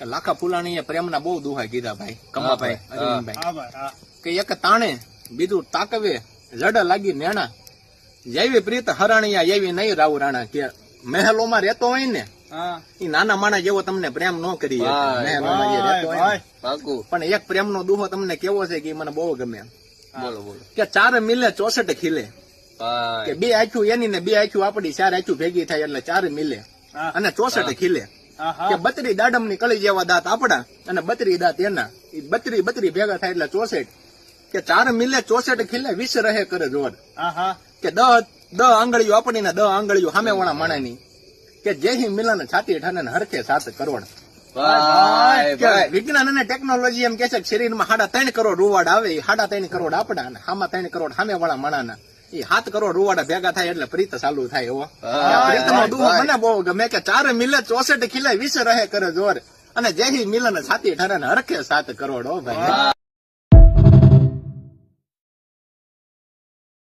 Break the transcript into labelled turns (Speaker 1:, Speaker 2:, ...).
Speaker 1: લાખા ફૂલાણીએ પ્રેમના બહુ દુહા કીધા ભાઈ કમાભાઈ અરવિંદભાઈ કે એક તાણે બીજું તાકવે જડ લાગી નેણા જેવી પ્રીત હરાણિયા એવી નહીં રાવ રાણા કે મહેલોમાં રહેતો હોય ને એ નાના માણસ જેવો તમને પ્રેમ ન કરી મહેલોમાં જે રહેતો હોય ને. પણ એક પ્રેમનો દુહો તમને કેવો છે કે મને બહુ ગમે.
Speaker 2: બોલો બોલો.
Speaker 1: કે 4 મિલે 64 ખીલે કે 2 આંખું એની ને 2 આંખું આપડી 4 આંખું ભેગી થાય એટલે 4 મિલે અને 64 ખીલે કે 32 દાડમ ની કળી જેવા દાંત આપડા અને 32 દાંત એના 32 ભેગા થાય એટલે 64 કે 4 મિલે 64 ખીલે 20 રહે કરે જોર કે 10 આંગળીઓ આપડી ને 10 આંગળીઓ સામે વાળા માણાની કે જેહી મિલન છાતી ઠાને ને હરખે 7 કરોડ. વિજ્ઞાન અને ટેકનોલોજી એમ કે છે કે શરીરમાં 3.5 કરોડ રૂવાડા આવે એ 3.5 કરોડ આપડા અને આમાં 3 કરોડ સામે વાળા માણાના એ 7 કરોડ રૂવાડા ભેગા થાય એટલે પ્રીત ચાલુ થાય. એવો પ્રીતનો દુહો મને બહુ ગમે કે 4 મિલે 64 ખીલે 20 રહે કરે જોર અને જેહી મિલન છાતી ઠાને ને હરખે 7 કરોડ. ભાઈ